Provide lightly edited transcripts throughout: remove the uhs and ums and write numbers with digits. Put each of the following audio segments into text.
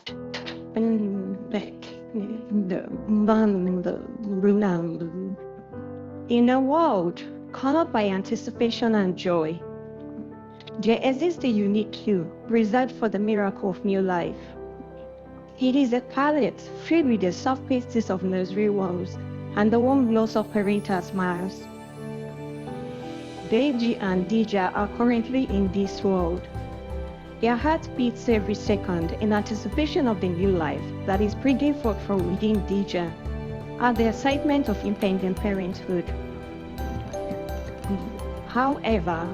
Back the man the renowned. In a world colored by anticipation and joy, there exists a unique cue reserved for the miracle of new life. It is a palette filled with the soft pastries of nursery walls and the warm glows of parental smiles. Deji and Dija are currently in this world. Their heart beats every second in anticipation of the new life that is bringing forth from within Dija and the excitement of impending parenthood. However,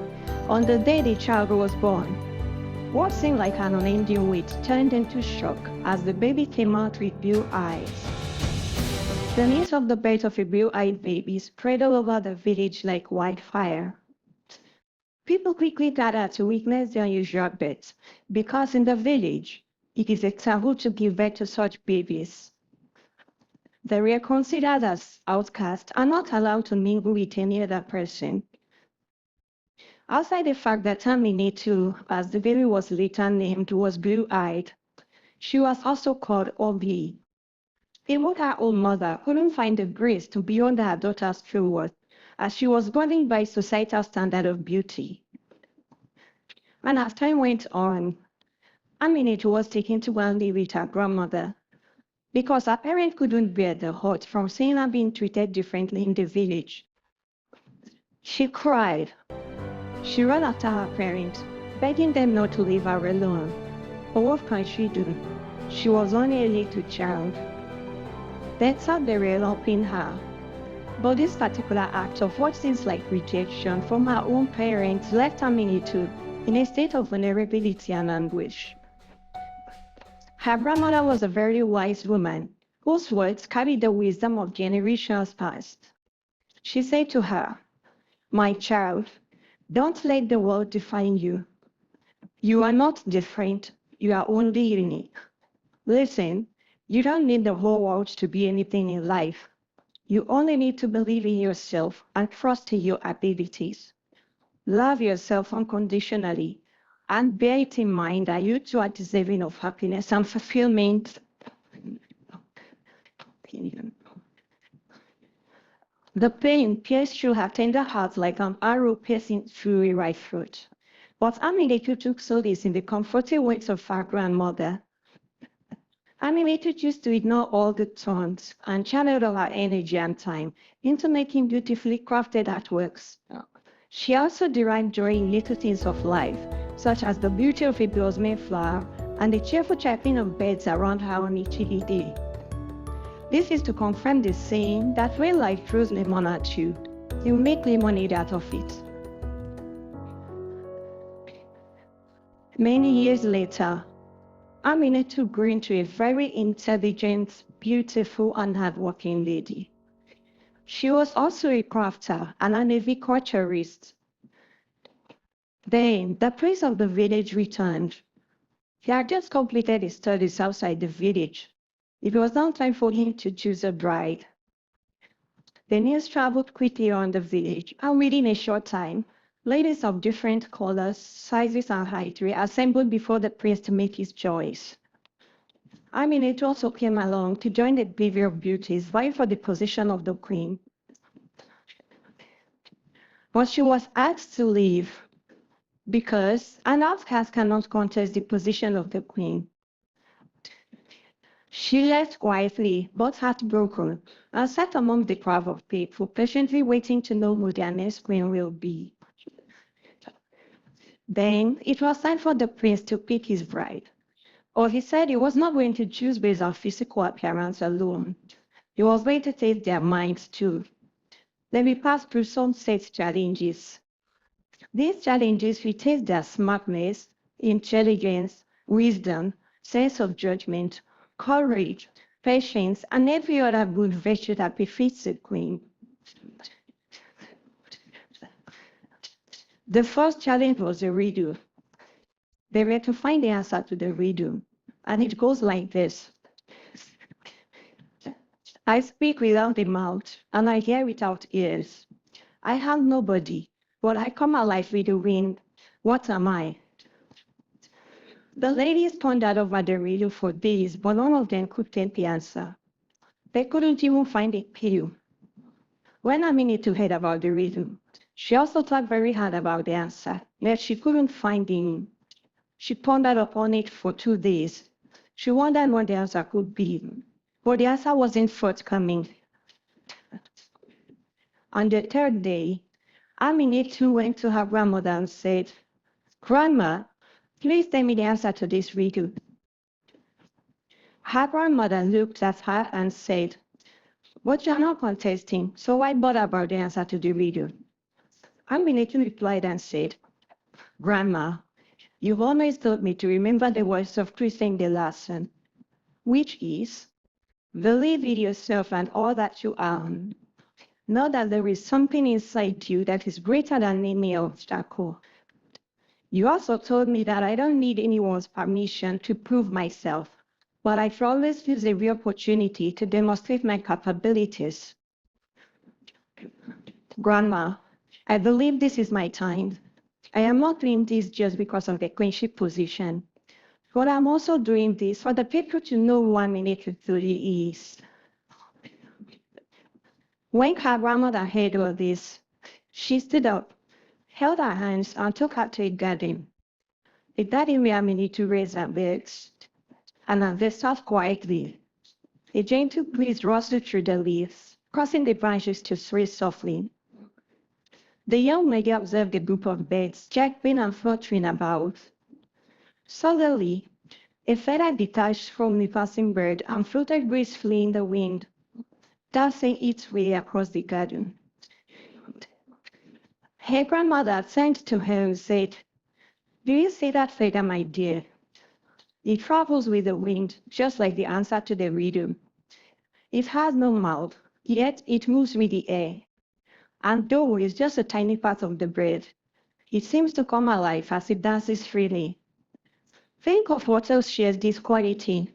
on the day the child was born, what seemed like an unending wait turned into shock as the baby came out with blue eyes. The news of the birth of a blue-eyed baby spread all over the village like wildfire. People quickly gathered to witness the unusual birth because in the village, it is a taboo to give birth to such babies. They were considered as outcasts and not allowed to mingle with any other person. Outside the fact that Aminatu, as the baby was later named, was blue-eyed, she was also called Obi. Even her own mother couldn't find the grace to be under her daughter's true worth, as she was governed by societal standard of beauty. And as time went on, Aminatu was taken to go and live with her grandmother because her parents couldn't bear the hurt from seeing her being treated differently in the village. She cried. She ran after her parents, begging them not to leave her alone. But what can she do? She was only a little child. They thought they were helping her. But this particular act of what seems like rejection from her own parents left Aminatu in a state of vulnerability and anguish. Her grandmother was a very wise woman whose words carried the wisdom of generations past. She said to her, "My child, don't let the world define you. You are not different, you are only unique. Listen, you don't need the whole world to be anything in life. You only need to believe in yourself and trust in your abilities. Love yourself unconditionally and bear it in mind that you too are deserving of happiness and fulfillment." The pain pierced through her tender heart like an arrow piercing through a right throat. But Aminatu took solace in the comforting words of her grandmother. Aminatu used to ignore all the taunts and channeled all her energy and time into making beautifully crafted artworks. She also derived joy in little things of life, such as the beauty of a blossoming flower and the cheerful chirping of birds around her on a chilly day. This is to confirm the saying that when life throws lemon at you, you make lemonade out of it. Many years later, Aminatu grew into a very intelligent, beautiful, and hardworking lady. She was also a crafter and an aviculturist. Then the prince of the village returned. He had just completed his studies outside the village. It was now time for him to choose a bride. The news traveled quickly around the village, and within a short time, ladies of different colors, sizes, and height were assembled before the prince to make his choice. Aminatu also came along to join the bevy of beauties vying for the position of the queen. But she was asked to leave because an outcast cannot contest the position of the queen. She left quietly, but heartbroken, and sat among the crowd of people, patiently waiting to know who their next queen will be. Then it was time for the prince to pick his bride. Or he said he was not going to choose based on physical appearance alone. He was going to test their minds too. Then we passed through some set challenges. These challenges will test their smartness, intelligence, wisdom, sense of judgment, courage, patience, and every other good virtue that befits a queen. The first challenge was a riddle. They were to find the answer to the riddle, and it goes like this. I speak without a mouth, and I hear without ears. I have nobody, but I come alive with the wind. What am I? The ladies pondered over the riddle for days, but none of them could get the answer. They couldn't even find a clue. When Aminatu heard about the riddle, she also thought very hard about the answer, yet she couldn't find it. She pondered upon it for 2 days. She wondered what the answer could be, but the answer wasn't forthcoming. On the third day, Aminatu went to her grandmother and said, "Grandma, please tell me the answer to this riddle." Her grandmother looked at her and said, "But you're not contesting, so why bother about the answer to the riddle?" Aminatu replied and said, "Grandma, you've always told me to remember the words of Christian the lesson, which is, believe in yourself and all that you are. Know that there is something inside you that is greater than any obstacle. You also told me that I don't need anyone's permission to prove myself, but I should always use every opportunity to demonstrate my capabilities. Grandma, I believe this is my time. I am not doing this just because of the queenship position, but I'm also doing this for the people to know who Aminatu truly is." When her grandmother heard all this, she stood up, held her hands, and took her to a garden. The garden where Aminatu raised her birds, and harvested quietly. A gentle breeze rustled through the leaves, causing the branches to sway softly. The young lady observed a group of birds chirping and fluttering about. Suddenly, a feather detached from the passing bird and floated gracefully in the wind, dancing its way across the garden. Her grandmother turned to her and said, "Do you see that feather, my dear? It travels with the wind, just like the answer to the riddle. It has no mouth, yet it moves with the air. And though it's just a tiny part of the bird, it seems to come alive as it dances freely. Think of what else shares this quality."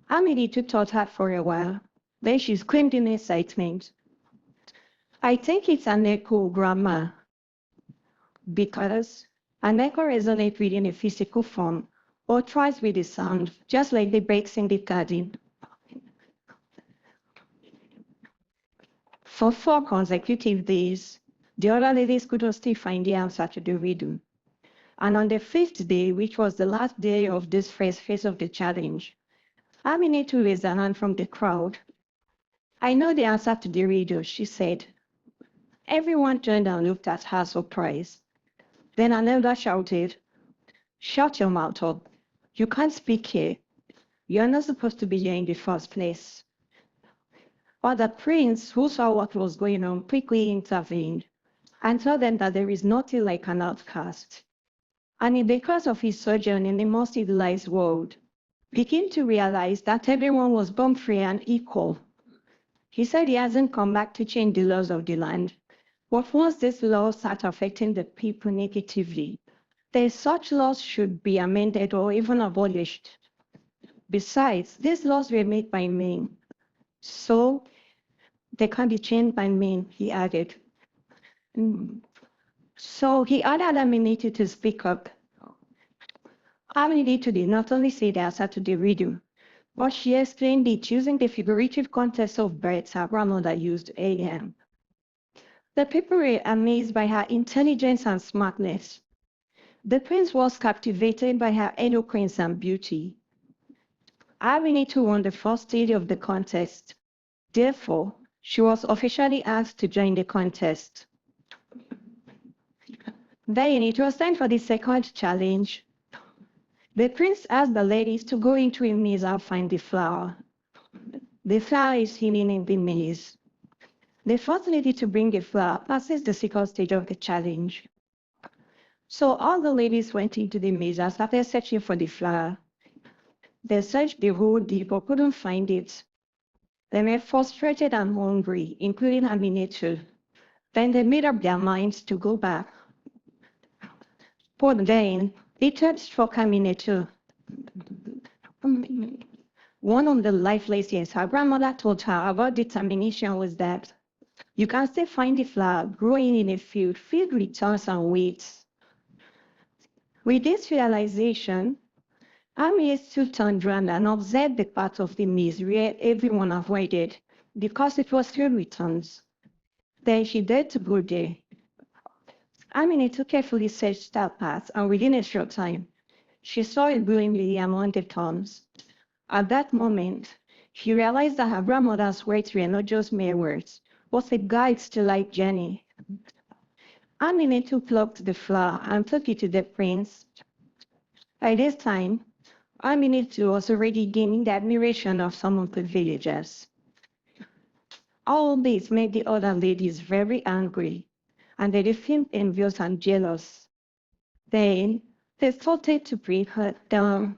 Aminatu thought hard for a while. Then she screamed in excitement, "I think it's an echo, Grandma, because an echo resonates within a physical form or tries with a sound, just like the breaks in the garden." For 4 consecutive days, the other ladies couldn't still find the answer to the riddle. And on the 5th day, which was the last day of this first phase of the challenge, Aminatu raised her hand from the crowd. "I know the answer to the riddle," she said. Everyone turned and looked at her surprised. Then an elder shouted, "Shut your mouth up. You can't speak here. You're not supposed to be here in the first place." But the prince, who saw what was going on, quickly intervened and told them that there is nothing like an outcast. And in the course of his sojourn in the most civilized world, began to realize that everyone was born free and equal. He said he hasn't come back to change the laws of the land, but once these laws start affecting the people negatively, then such laws should be amended or even abolished. Besides, these laws were made by men, so they can be changed by men, he added. So he ordered Aminatu to speak up. Aminatu did not only say the answer to the riddle, but she explained it using the figurative context of birds her grandmother used earlier. The people were amazed by her intelligence and smartness. The prince was captivated by her eloquence and beauty. Aminatu won the first stage of the contest. Therefore, she was officially asked to join the contest. Then it was time for the second challenge. The prince asked the ladies to go into a maze and find the flower. The flower is hidden in the maze. The first lady to bring the flower passes the second stage of the challenge. So all the ladies went into the maze and started searching for the flower. They searched the whole day but couldn't find it. They were frustrated and hungry, including Aminatu. Then they made up their minds to go back. But then, it had struck Aminatu. One of the life lessons her grandmother told her about determination was that you can still find the flower growing in a field filled with thorns and weeds. With this realization, Aminatu turned round and observed the part of the maze where everyone avoided because it was filled with thorns. Then she dared to go there. Aminatu carefully searched that path, and within a short time, she saw a blooming lily among the thorns. At that moment, she realized that her grandmother's words were not just mere words, but a guide to life journey. Aminatu plucked the flower and took it to the prince. By this time, Aminatu was already gaining the admiration of some of the villagers. All this made the other ladies very angry, and they became envious and jealous. Then they started to bring her down